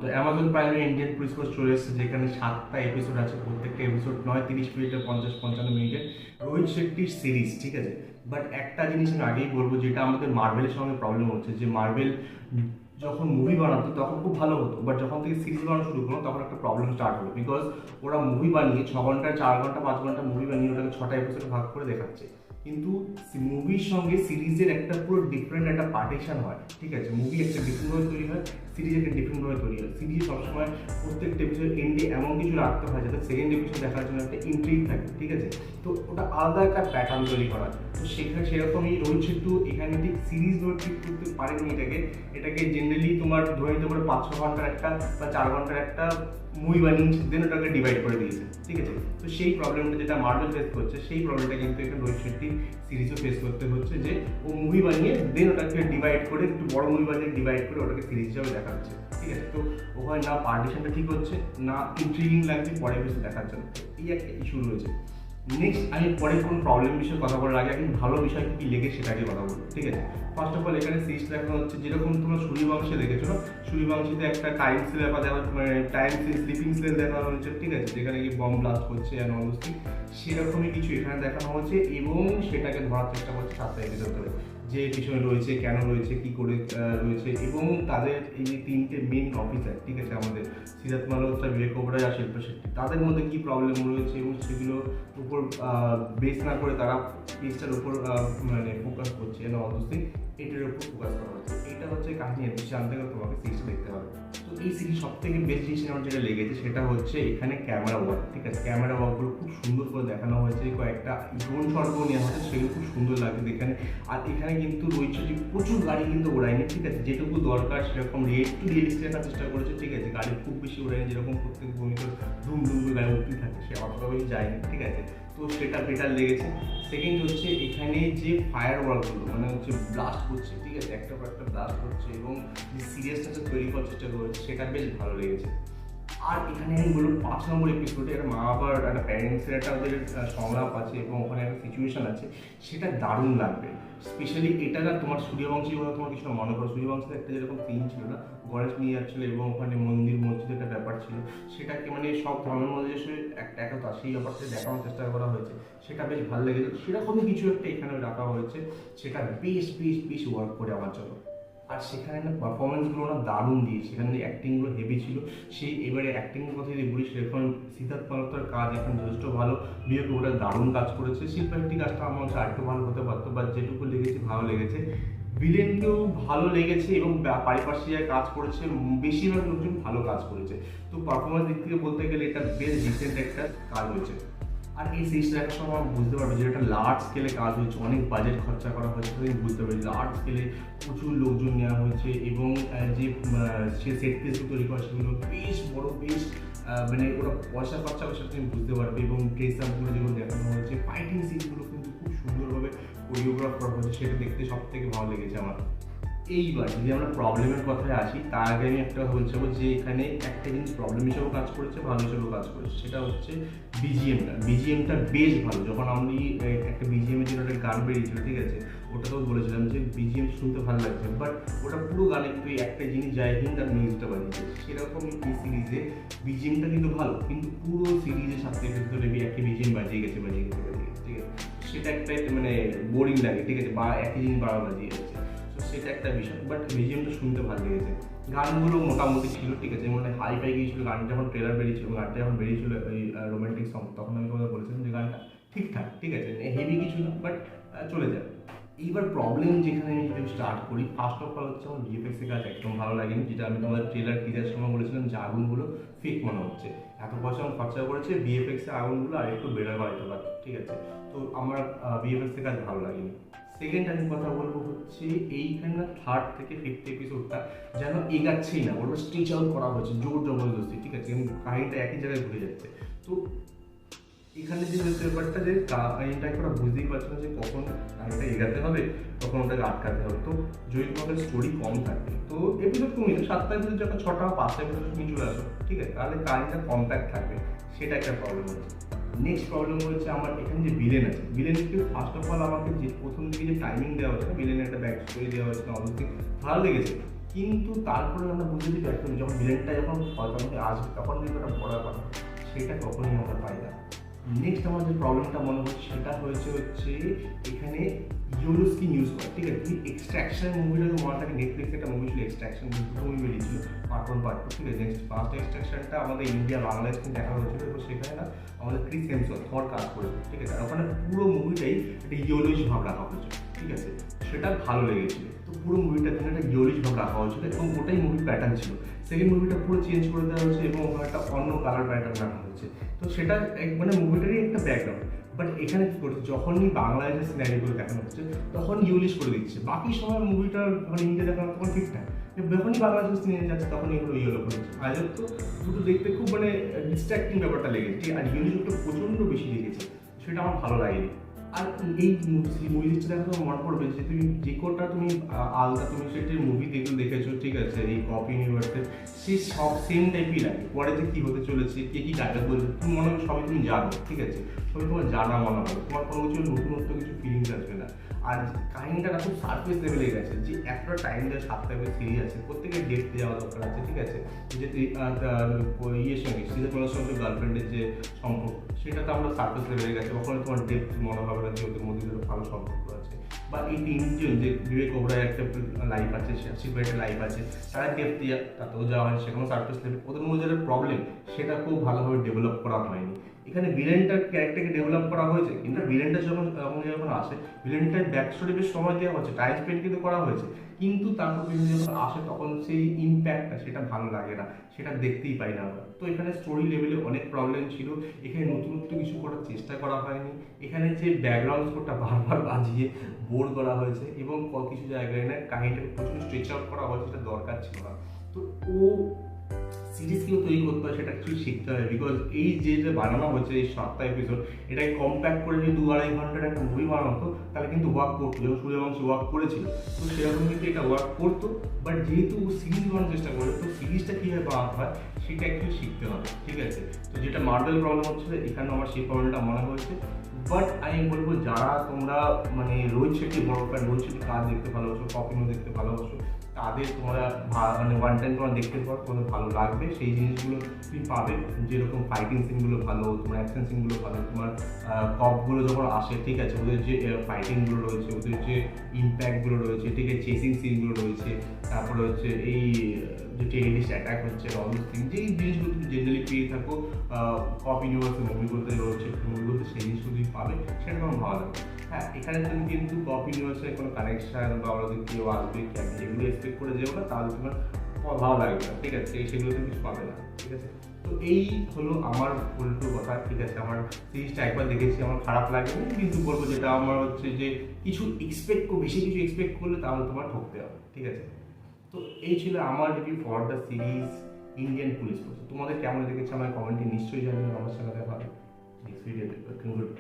তো অ্যামাজন প্রাইমে Indian police force চলে এসেছে, যেখানে 7টা এপিসোড আছে, প্রত্যেকটা এপিসোড 9-30 মিনিটের, 50-55 মিনিটের রোহিত শেট্টির সিরিজ, ঠিক আছে। বাট একটা জিনিস আমি আগেই বলবো, যেটা আমাদের মার্ভেলের সঙ্গে প্রবলেম হচ্ছে, যে মার্ভেল যখন মুভি বানাতো তখন খুব ভালো হতো, বাট যখন থেকে সিরিজ বানানো শুরু করলো তখন একটা প্রবলেম স্টার্ট হলো, বিকজ ওরা মুভি বানিয়ে 6 ঘন্টা, 4 ঘন্টা, 5 ঘন্টা মুভি বানিয়ে ওটাকে 6টা এপিসোডে ভাগ করে দেখাচ্ছে। কিন্তু মুভির সঙ্গে সিরিজের একটা পুরো ডিফারেন্ট একটা পার্টিশন হয়, ঠিক আছে। মুভি একটা ডিফারেন্টভাবে তৈরি হয়, সিরিজ একটা ডিফারেন্টভাবে তৈরি হয়। সিরিজ সবসময় প্রত্যেকটা এপিসোড এন্ডে এমন কিছু রাখতে হয় যাতে সেকেন্ড এপিসোড দেখার জন্য একটা ইন্ট্রিগ থাকে, ঠিক আছে। তো ওটা আলাদা একটা প্যাটার্ন তৈরি করা, তো সেখানে সেরকমই রোহিত শেট্টি এখানে ঠিক সিরিজ ধরে ঠিক করতে পারেনি এটাকে জেনারেলি তোমার ধরে নিতে পারে 5-6 ঘন্টার একটা বা 4 ঘন্টার একটা মুভি বানিয়েছে, দেন ওটাকে ডিভাইড করে দিয়েছে, ঠিক আছে। তো সেই প্রবলেমটা যেটা মার্ভেল ফেস করছে, সেই প্রবলেমটা কিন্তু এখানে রোহিত শেট্টি সিরিজও ফেস করতে হচ্ছে, যে ও মুভি বানিয়ে দেন ওটাকে ডিভাইড করে, একটু বড় মুভি বানিয়ে ডিভাইড করে ওটাকে সিরিজ হিসাবে দেখাচ্ছে, ঠিক আছে। তো ওখানে না পার্টিশনটা ঠিক হচ্ছে, না ইন্ট্রিগিং লাগছে পরে বেশি দেখার জন্য, এই একটা ইস্যু রয়েছে। নেক্সট আমি পরে কোন প্রবলেম বিষয়ে কথা বলার আগে আমি ভালো বিষয় কি লেগে সেটাকে কথা বলবো, ঠিক আছে। ফার্স্ট অফ অল এখানে সিরিজ দেখানো হচ্ছে, যেরকম তোমরা সূর্যবংশে দেখেছো না, সূর্যবংশীতে একটা টাইম সেল ব্যাপার দেখা, মানে টাইম স্লিপিং সেল দেখানো হচ্ছে, ঠিক আছে, যেখানে কি বম ব্লাস্ট করছে অ্যান্ড অবস্থি, সেরকমই কিছু এখানে দেখানো হচ্ছে, এবং সেটাকে ধরার চেষ্টা করছে 7টা এপিসোড ধরে, যে পিছনে রয়েছে, কেন রয়েছে, কি করে রয়েছে, এবং তাদের এই যে 3টে মেন অফিসার, ঠিক আছে, আমাদের সিদ্ধার্থ মালহোত্রা, বিবেক ওবেরয় আর শিল্পা শেট্টি, তাদের মধ্যে কি প্রবলেম রয়েছে এবং সেগুলোর উপর বেস না করে তারা কেসটার উপর মানে ফোকাস করছে, এন্ড অবশ্যই এটার উপর ফোকাস করা হচ্ছে। এটা হচ্ছে কাহিনী, জানতে গেলে তোমাকে সিরিজটা দেখতে হবে। তো এই সিরিজ সব থেকে বেস্ট জিনিস আমার যেটা লেগেছে সেটা হচ্ছে এখানে ক্যামেরা ওয়ার্ক, ঠিক আছে। ক্যামেরা ওয়ার্কগুলো খুব সুন্দর করে দেখানো হয়েছে, কয়েকটা ড্রোন শটগুলো নেওয়া হয়েছে, সেগুলো খুব সুন্দর লাগে এখানে। আর এখানে কিন্তু রোহিত শেট্টি প্রচুর গাড়ি কিন্তু ওড়ায়নি, ঠিক আছে, যেটুকু দরকার সেরকম একটু রিয়েলিস্টিক রাখার চেষ্টা করেছে, ঠিক আছে। গাড়ি খুব বেশি ওড়ায়নি, যেরকম প্রত্যেক ভূমিতে ধুম ধুম করে গাড়ি উঠতেই থাকে, সে অতটা বেশি যায়নি, ঠিক আছে। তো সেটা বেটার লেগেছে। সেকেন্ড হচ্ছে এখানে যে ফায়ার ওয়ার্কগুলো, মানে হচ্ছে ব্লাস্ট করছে, ঠিক আছে, একটা পর একটা ব্লাস্ট করছে, এবং যে সিরিয়াসনেসটা তৈরি করার চেষ্টা করেছে, সেটা বেশ ভালো লেগেছে। আর এখানে আমি বলবো 5 নম্বর এপিসোডে একটা মা বাবার একটা প্যারেন্টসের একটা ওদের সংলাপ আছে, এবং ওখানে একটা সিচুয়েশন আছে, সেটা দারুণ লাগবে। স্পেশালি এটা না তোমার সূর্যবংশী কথা তোমার কিছু মনে করো, সূর্যবংশীর একটা যেরকম সিন ছিল না, গণেশ নিয়ে যাচ্ছিলো এবং ওখানে মন্দির মসজিদের একটা ব্যাপার ছিল, সেটাকে মানে সব ধর্মের মধ্যে এসে একটা একতা, সেই ব্যাপারটা দেখানোর চেষ্টা করা হয়েছে, সেটা বেশ ভালো লেগেছে। সেরকমই কিছু একটা এখানে রাখা হয়েছে, সেটা বেশ ওয়ার্ক করে আমার জন্য। আর সেখানে না পারফরমেন্সগুলো না দারুণ দিয়েছে, সেখানে অ্যাক্টিংগুলো হেভি ছিল। সেই এবারে অ্যাক্টিংয়ের কথা যদি বলি, সেরকম সিদ্ধার্থ মালহোত্রার কাজ এখন যথেষ্ট ভালো, বিবেক ওটা দারুণ কাজ করেছে, শিল্পা শেট্টি কাজটা আমার হচ্ছে আরেকটু ভালো হতে পারতো, বা যেটুকু লেগেছে ভালো লেগেছে। ভিলেনকেও ভালো লেগেছে এবং পারিপার্শ্বিক কাজ করেছে, বেশিরভাগ লোকজন ভালো কাজ করেছে। তো পারফরমেন্স দিক থেকে বলতে গেলে এটা বেশ ডিসেন্ট একটা কাজ হয়েছে। আর এই সিরিজটা দেখার সময় আমরা বুঝতে পারবো যে এটা লার্জ স্কেলে কাজ হয়েছে, অনেক বাজেট খরচা করা হয়েছে, বুঝতে পারি লার্জ স্কেলে প্রচুর লোকজন নেওয়া হয়েছে, এবং যে সে সেট পিসগুলো তৈরি করা সেগুলো বেশ বড়, বেশ মানে ওরা পয়সা খরচা করে সেটা তুমি বুঝতে পারবে। এবং ড্রেস আপগুলো যেগুলো দেখানো হয়েছে, ফাইটিং সিনগুলো কিন্তু খুব সুন্দরভাবে কোরিওগ্রাফ করা হয়েছে, সেটা দেখতে সব থেকে ভালো লেগেছে আমার। এইবার যদি আমরা প্রবলেমের কথায় আসি, তার আগে আমি একটা বলতে চাবো যে এখানে একটা জিনিস প্রবলেম হিসেবেও কাজ করেছে, ভালো হিসেবেও কাজ করেছে, সেটা হচ্ছে বিজিএমটা বেশ ভালো। যখন আমি একটা বিজিএমের জন্য একটা গান বেরিয়েছিল, ঠিক আছে, ওটাতেও বলেছিলাম যে বিজিএম শুনতে ভালো লাগছে, বাট ওটা পুরো গানে কিন্তু একটা জিনিস জয় হিন্দ আর মিউজিকটা বাজিয়েছে, সেরকম এই সিরিজে বিজিএমটা কিন্তু ভালো, কিন্তু পুরো সিরিজের সাথে ভিতরে একটা বিজিএম বাজিয়ে গেছে, ঠিক আছে। সেটা একটা মানে বোরিং লাগে, ঠিক আছে, বা একই জিনিস বারবার বাজিয়ে যাচ্ছে, তো সেটা একটা বিষয়। বাট বিজিএমটা শুনতে ভালো লেগেছে, গানগুলো মোটামুটি ছিল, ঠিক আছে, মানে হাই ফাই গিয়েছিল গানটা যখন ট্রেলার বেরিয়েছিল, গানটা যখন বেরিয়েছিল ওই রোমান্টিক সং, তখন আমি তোমাদের বলেছিলাম যে গানটা ঠিকঠাক, ঠিক আছে, হেভি কিছু না, বাট চলে যায়। এইবার প্রবলেম যেখানে আমি যদি স্টার্ট করি, ফার্স্ট অফ অল হচ্ছে আমার ভিএফএক্স এর কাজ একদম ভালো লাগেনি, যেটা আমি তোমাদের ট্রেলার টিজার সময় বলেছিলাম যে আগুনগুলো ফেক মনে হচ্ছে, এত পয়সা আমার খরচা করেছে, ভিএফএক্স এর আগুনগুলো আর একটু বেটার বাড়াতে পারে, ঠিক আছে। তো আমার ভিএফএক্স এর কাজ ভালো লাগেনি। সেকেন্ড আমি কথা বলবো হচ্ছে এইখানে 3rd থেকে 5th এপিসোডটা যেন এগাচ্ছেই না, ওটা স্ট্রেচ আউট করা হচ্ছে জোর জবরদস্তি, ঠিক আছে, এবং কাহিনীটা একই জায়গায় ঘুরে যাচ্ছে। তো এখানে যে ব্যাপারটা যে কাহিনীটা একটা বুঝতেই পারছে না যে কখন কাহিনীটা এগাতে হবে, কখন ওটাকে আটকাতে হবে। তো যদি তোমাদের স্টোরি কম থাকে, তো এপিসোড কমিয়ে 7টা এপিসোড যখন 6টা বা 5টা এপিসোড তুমি চলে আসো, ঠিক আছে, তাহলে কাহিনীটা কম্প্যাক্ট থাকবে, সেটা একটা প্রবলেম হচ্ছে। নেক্সট প্রবলেম হচ্ছে আমার এখানে যে ভিলেন আছে, ভিলেনকে ফার্স্ট অফ অল আমাকে যে প্রথম দিকে যে টাইমিং দেওয়া হচ্ছে, ভিলেনের একটা ব্যাক স্টোরি দেওয়া হচ্ছে, অবশ্যই ভালো লেগেছে, কিন্তু তারপরে আমরা বুঝেছি ব্যর্থ হই। যখন ভিলেনটা যখন হয়তো আমাদের আসবে তখন কিন্তু একটা বড় কথা, সেটা কখনোই আমরা পাই না। নেক্সট আমার যে প্রবলেমটা মনে হচ্ছে সেটা হচ্ছে এখানে ইয়োলো স্কিন ইউজ করা। ঠিক আছে, তুমি এক্সট্রাকশন মুভিটা তো মনে থাকে, নেটফ্লিক্সে একটা মুভি ছিল এক্সট্রাকশন, দুটো মুভি বেরিয়েছিল, পার্ট 1 পার্ট 2। ঠিক আছে, নেক্সট ফার্স্ট এক্সট্রাকশনটা আমাদের ইন্ডিয়া বাংলাদেশ কিন্তু দেখা হয়েছিল, তো সেখানে না আমাদের ক্রিস হেমসওয়ার্থ থর কাজ করেছে। ঠিক আছে, আর ওখানে পুরো মুভিটাই একটা ইয়োলিশ ভাব রাখা হয়েছে। ঠিক আছে, সেটা ভালো লেগেছিল। তো পুরো মুভিটা কিন্তু একটা ইয়োলিশ ভাব রাখা হয়েছিল এবং ওটাই মুভির প্যাটার্ন ছিল। সেকেন্ড মুভিটা পুরো চেঞ্জ করে দেওয়া হয়েছে এবং ওখানে একটা অন্য কালার প্যাটার্ন রাখা হয়েছে। তো সেটা মানে মুভিটারই একটা ব্যাকগ্রাউন্ড। বাট এখানে কি করছে, যখনই বাংলাদেশের সিনারিগুলো দেখানো হচ্ছে তখন ইউলিশ করে দিচ্ছে, বাকি সময় মুভিটা যখন ইন্ডিয়া দেখানো তখন ঠিকঠাক, যখনই বাংলাদেশের সিনেমা যাচ্ছে তখন এগুলো ইয়েলো করে দিচ্ছে। আজব তো দুটো দেখতে খুব মানে ডিস্ট্রাক্টিং ব্যাপারটা লেগেছে। ঠিক, আর ইউলিশটা প্রচণ্ড বেশি লেগেছে, সেটা আমার ভালো লাগেনি। আর এই মুভিটা দেখো মনে পড়বে যে তুমি যে কোটা তুমি আলাদা তুমি সেটির মুভি দেখেছো। ঠিক আছে, এই কপি ইউনিভার্সের সে সব সেম টাইপই লাগে। পরে যে কী হতে চলেছে, কে কী ডায়লগ বলছে, তুমি মনে হয় সবই তুমি জানো। ঠিক আছে, সবই তোমার জানা মনে হবে, তোমার কোনো কিছু নতুনত্ব কিছু ফিলিংস আসবে না। আর কাহিনিটা না খুব সার্ফেস লেভেলে গেছে, যে এতটা টাইম দেওয়া 7টা সিরিজ আছে, প্রত্যেকের ডেটতে যাওয়া দরকার আছে। ঠিক আছে, যে ইয়ের সঙ্গে সিজের সঙ্গে গার্লফ্রেন্ডের যে সম্পর্ক, সেটা তো আমরা সার্ফেস লেভেলে গেছে, ওখানে তোমার ডেপথ মনে হবে না যে ওদের মধ্যে ভালো সম্পর্ক আছে। বা এই তিনজন যে বিবেক ওবরায়ের একটা লাইফ আছে, শিল্পের একটা লাইফ আছে, তারা ডেপথ তাতেও যাওয়া হয়, সেখানেও সার্ফেস লেভেল। ওদের মধ্যে যেটা প্রবলেম সেটা খুব ভালোভাবে ডেভেলপ করা হয়নি। এখানে ভিলেনটার ক্যারেক্টারকে ডেভেলপ করা হয়েছে, কিন্তু ভিলেনটা যখন আসে, ভিলেনটার ব্যাক স্টোরি বেশ সময় দেওয়া হচ্ছে, টাইম স্পেন্ড কিন্তু করা হয়েছে, কিন্তু তারপর ভিলেন যখন আসে তখন সেই ইম্প্যাক্টটা সেটা ভালো লাগে না, সেটা দেখতেই পাই না আমরা। তো এখানে স্টোরি লেভেলে অনেক প্রবলেম ছিল, এখানে নতুনত্ব কিছু করার চেষ্টা করা হয়নি। এখানে যে ব্যাকগ্রাউন্ড স্কোরটা বারবার বাজিয়ে বোর করা হয়েছে এবং কিছু জায়গায় না কাহিনীটাকে প্রচুর স্ট্রেচ আউট করা হয়েছে, সেটা দরকার ছিল না। তো ও সিরিজগুলো তৈরি করতে হয়, সেটা অ্যাকচুয়ালি শিখতে হয়। বিকজ এই যে বানানো হচ্ছে এই 7টা এপিসোড, এটাকে কম্প্যাক্ট করে যদি 2-2.5 ঘন্টার একটা মুভি বানানো হতো তাহলে কিন্তু ওয়ার্ক করতো, যেমন সূর্যবংশী ওয়ার্ক করেছিল। তো সেরকম কিন্তু এটা ওয়ার্ক করতো। বাট যেহেতু সিরিজ বানানোর চেষ্টা করে, তো সিরিজটা কীভাবে বানাতে হয় সেটা অ্যাকচুয়ালি শিখতে হবে। ঠিক আছে, তো যেটা মার্বেল প্রবলেম হচ্ছে, এখানে আমার সেই প্রবলেমটা মনে হয়েছে। বাট আমি বলবো যারা তোমরা মানে রোহিত শেট্টি বড় ফ্যান, রোহিত শেট্টির কাজ দেখতে ভালোবাসো, কপিনও দেখতে ভালোবাসো, তাদের তোমরা মানে ওয়ান টাইম তোমার দেখতে পর তোমাদের ভালো লাগবে, সেই জিনিসগুলো তুমি পাবে। যেরকম ফাইটিং সিনগুলো ভালো, তোমার অ্যাকশন সিনগুলো ভালো, তোমার কপগুলো যখন আসে, ঠিক আছে, ওদের যে ফাইটিংগুলো রয়েছে, ওদের যে ইম্প্যাক্টগুলো রয়েছে, ঠিক আছে, চেসিং সিনগুলো রয়েছে, তারপরে হচ্ছে এই যে টেরিস্ট অ্যাটাক হচ্ছে, রবিন সিং, যেই জিনিসগুলো তুমি জেনারেলি পেয়ে থাকো কপ ইউনিভার্সের মুভিগুলোতে রয়েছে, মুভিগুলোতে সেই জিনিসগুলো তুমি পাবে, সেটা তোমার ভালো লাগবে। হ্যাঁ, এখানে তুমি কিন্তু কপ ইউনিভার্সের কোনো কানেকশন বা ওদের কেউ আসবে কেন এগুলো এক্সপেক্ট করে যেও না, তাহলে তোমার ভালো লাগবে না। ঠিক আছে, সেগুলো তুমি কিছু পাবে না। ঠিক আছে, তো এই হলো আমার উল্টো কথা। ঠিক আছে, আমার সিরিজটা একবার দেখেছি, আমার খারাপ লাগেনি, কিন্তু বলবো যেটা আমার হচ্ছে যে কিছু বেশি কিছু এক্সপেক্ট করলে তাহলে তোমার ঠকতে হবে। ঠিক আছে, তো এই ছিল আমার review for the series Indian police force. তোমাদের কেমন লেগেছে আমার কমেন্টে নিশ্চয়ই জানিও, আমার সাথে দেখা হবে নেক্সট ভিডিওতে। গুড।